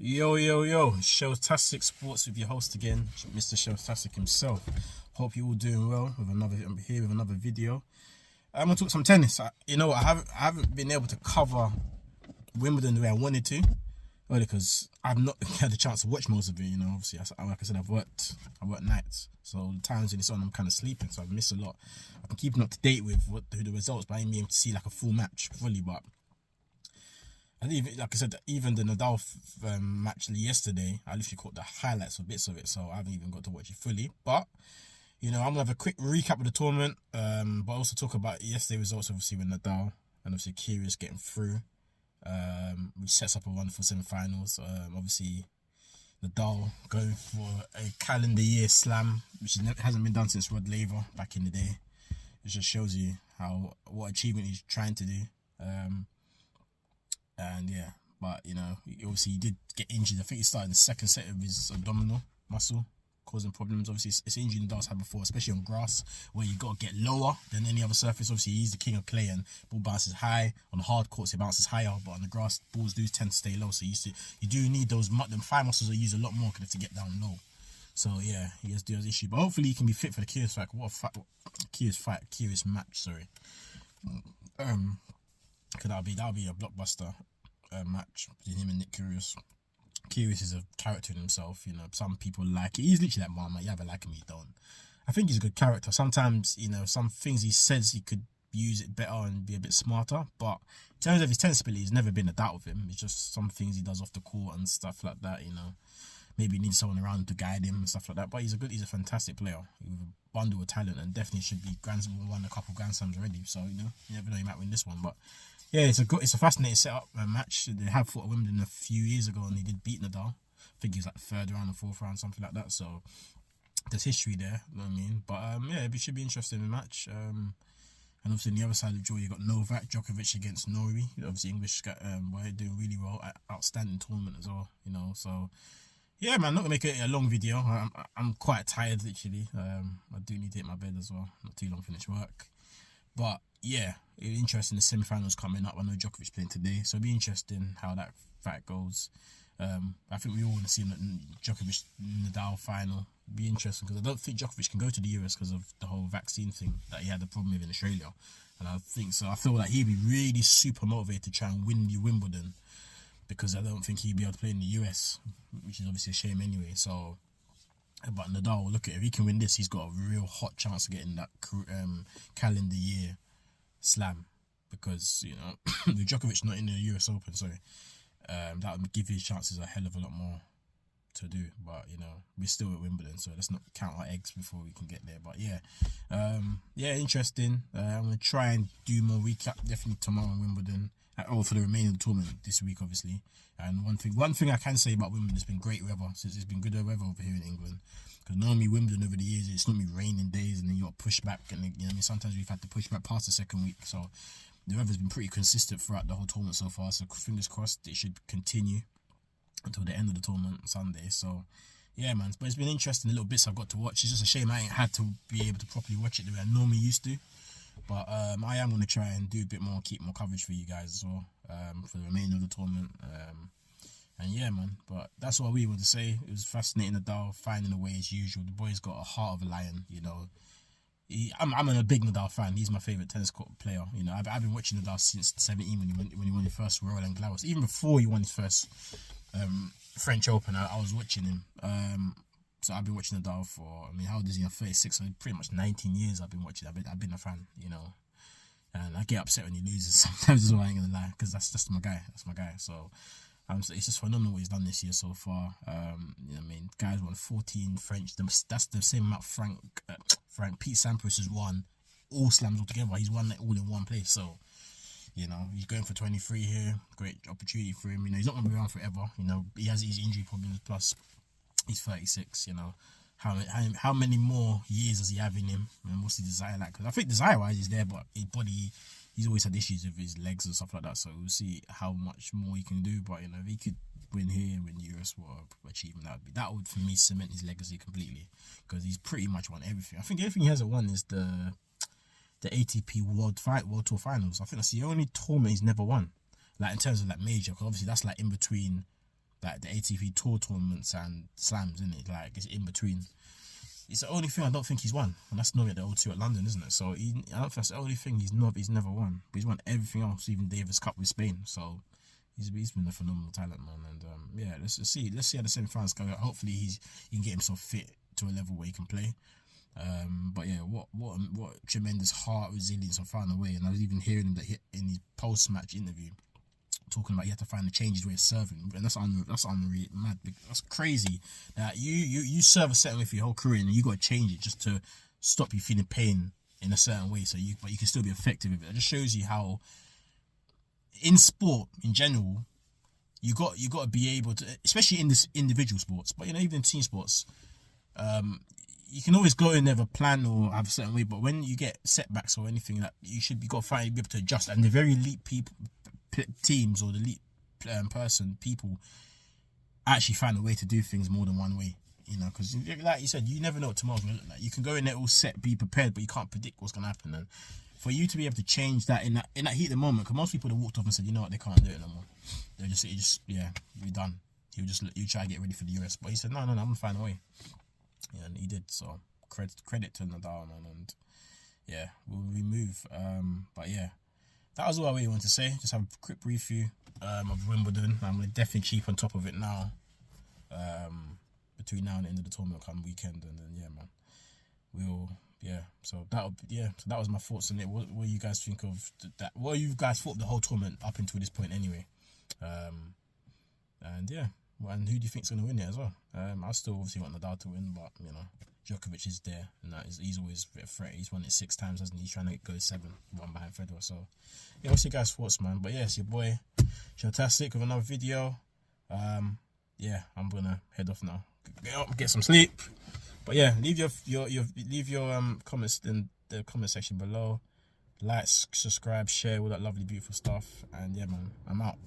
Yo, Showtastic Sports with your host again, Mr. Showtastic himself. Hope you're all doing well. I'm here with another video. I'm gonna talk some tennis. I haven't been able to cover Wimbledon the way I wanted to, only because I've not had the chance to watch most of it. Obviously, like I said, I work nights, so the times when it's on, I'm kind of sleeping, so I've missed a lot. I've been keeping up to date with the results, but I ain't been able to see like a full match fully. But and even, like I said, even the Nadal match yesterday, I literally caught the highlights or bits of it, so I haven't even got to watch it fully. But I'm gonna have a quick recap of the tournament, but also talk about yesterday's results. Obviously, with Nadal and obviously Kyrgios getting through, which sets up a wonderful semi-finals. Obviously, Nadal going for a calendar year slam, which hasn't been done since Rod Laver back in the day. It just shows you what achievement he's trying to do. But obviously he did get injured. I think he started the second set of his abdominal muscle, causing problems. Obviously, it's an injury Nadal's had before, especially on grass, where you got to get lower than any other surface. Obviously, he's the king of clay, and ball bounces high. On hard courts, it bounces higher, but on the grass, balls do tend to stay low. So you do need them thigh muscles are used a lot more to get down low. So yeah, he has those issues, but hopefully he can be fit for the Kyrgios fight. Kyrgios match. Sorry, because that'll be a blockbuster match between him and Nick Kyrgios. Kyrgios is a character in himself. Some people like it. He's literally like Mama. You either like him or you don't. I think he's a good character. Sometimes, some things he says he could use it better and be a bit smarter. But in terms of his tennis ability, there's never been a doubt of him. It's just some things he does off the court and stuff like that. Maybe he needs someone around to guide him and stuff like that. But he's a fantastic player with a bundle of talent, and definitely should be won a couple Grand Slams already. So you never know, he might win this one. But yeah, it's a fascinating setup match. They have fought at Wimbledon a few years ago, and he did beat Nadal. I think he's like third round or fourth round, something like that. So there's history there, you know what I mean? But it should be interesting in the match. And obviously on the other side of the draw, you got Novak Djokovic against Norrie. Obviously English were doing really well, outstanding tournament as well. So yeah, man, not gonna make it a long video. I'm quite tired literally. I do need to hit my bed as well. Not too long, finish work. But yeah, it's interesting. The semi-finals coming up. I know Djokovic playing today, so it'll be interesting how that fight goes. I think we all want to see Djokovic Nadal final. It'll be interesting because I don't think Djokovic can go to the US because of the whole vaccine thing that he had a problem with in Australia, and I feel like he'd be really super motivated to try and win the Wimbledon, because I don't think he'd be able to play in the US, which is obviously a shame anyway. So, but Nadal, look at it, if he can win this, he's got a real hot chance of getting that calendar year slam, because with Djokovic not in the US Open, that would give his chances a hell of a lot more to do. But we're still at Wimbledon, so let's not count our eggs before we can get there. But yeah, interesting. I'm gonna try and do more recap definitely tomorrow on Wimbledon, for the remaining of the tournament this week, obviously. And one thing I can say about Wimbledon, it's been great weather, since it's been good weather over here in England. Because normally Wimbledon over the years, it's normally raining days, and then you got to push back, and sometimes we've had to push back past the second week. So the weather's been pretty consistent throughout the whole tournament so far. So fingers crossed it should continue until the end of the tournament Sunday. So yeah, man, but it's been interesting, little bits I've got to watch. It's just a shame I ain't had to be able to properly watch it the way I normally used to. But I am going to try and do a bit more, keep more coverage for you guys as well, for the remainder of the tournament. And yeah, man, but that's what we want to say. It was fascinating, Nadal finding a way as usual. The boy's got a heart of a lion, I'm a big Nadal fan. He's my favourite tennis court player. I've been watching Nadal since 17 when he won his first Roland Garros. Even before he won his first French Open, I was watching him. So I've been watching Nadal for, how old is he? I'm 36, so pretty much 19 years I've been watching. I've been a fan, and I get upset when he loses sometimes as well, I ain't gonna lie, because that's my guy. That's my guy. So it's just phenomenal what he's done this year so far. Guys won 14 French. That's the same amount Frank Pete Sampras has won all slams altogether. He's won it all in one place. So he's going for 23 here. Great opportunity for him. He's not gonna be around forever. He has his injury problems, plus he's 36. How many more years does he have in him? And what's the desire like? Because I think desire-wise he's there, but his body, he's always had issues with his legs and stuff like that. So we'll see how much more he can do. But if he could win here, win the US, what achievement that would for me cement his legacy completely, because he's pretty much won everything. I think everything he hasn't won is the ATP World Tour Finals. I think that's the only tournament he's never won. Like in terms of like major, because obviously that's like in between like the ATP Tour tournaments and slams, isn't it? Like it's in between. It's the only thing I don't think he's won, and that's normally at the O2 at London, isn't it? So I don't think that's the only thing he's never won. But he's won everything else, even Davis Cup with Spain. So he's been a phenomenal talent, man. And yeah, let's see how the semi-finals go. Hopefully he can get himself fit to a level where he can play. But yeah, what tremendous heart, resilience, and finding a way. And I was even hearing him in his post-match interview talking about he had to find a change way of serving, and that's unreal, mad. That's crazy. That you serve a certain way for your whole career, and you got to change it just to stop you feeling pain in a certain way. But you can still be effective with it. It just shows you how, in sport in general, you got to be able to, especially in this individual sports, but even in team sports, you can always go in there with a plan or have a certain way. But when you get setbacks or anything, that you should be got to be able to adjust. And the very elite teams or the elite people actually find a way to do things more than one way, because like you said, you never know what tomorrow's going to look like. You can go in there all set, be prepared, but you can't predict what's going to happen. And for you to be able to change that in that heat of the moment, because most people have walked off and said, you know what, they can't do it no more. They're just we're done. You try to get ready for the US, but he said no, I'm gonna find a way. Yeah, and he did. So credit to Nadal, man. And yeah, we move. But yeah, that was all I really wanted to say. Just have a quick review of Wimbledon. I'm going to definitely keep on top of it now. Between now and the end of the tournament come weekend, and then yeah, man, So that was my thoughts on it. What you guys think of that? What you guys thought of the whole tournament up until this point, anyway? And yeah, and who do you think's going to win it as well? I still obviously want Nadal to win, but Djokovic is there, and he's always a threat. He's won it 6 times, hasn't he? He's trying to go 7, 1 behind Federer. So yeah, what's your guys' thoughts, man? But yeah, it's your boy Fantastic with another video. Yeah, I'm gonna head off now. Get up, get some sleep. But yeah, leave your comments in the comment section below. Like, subscribe, share, all that lovely, beautiful stuff. And yeah, man, I'm out.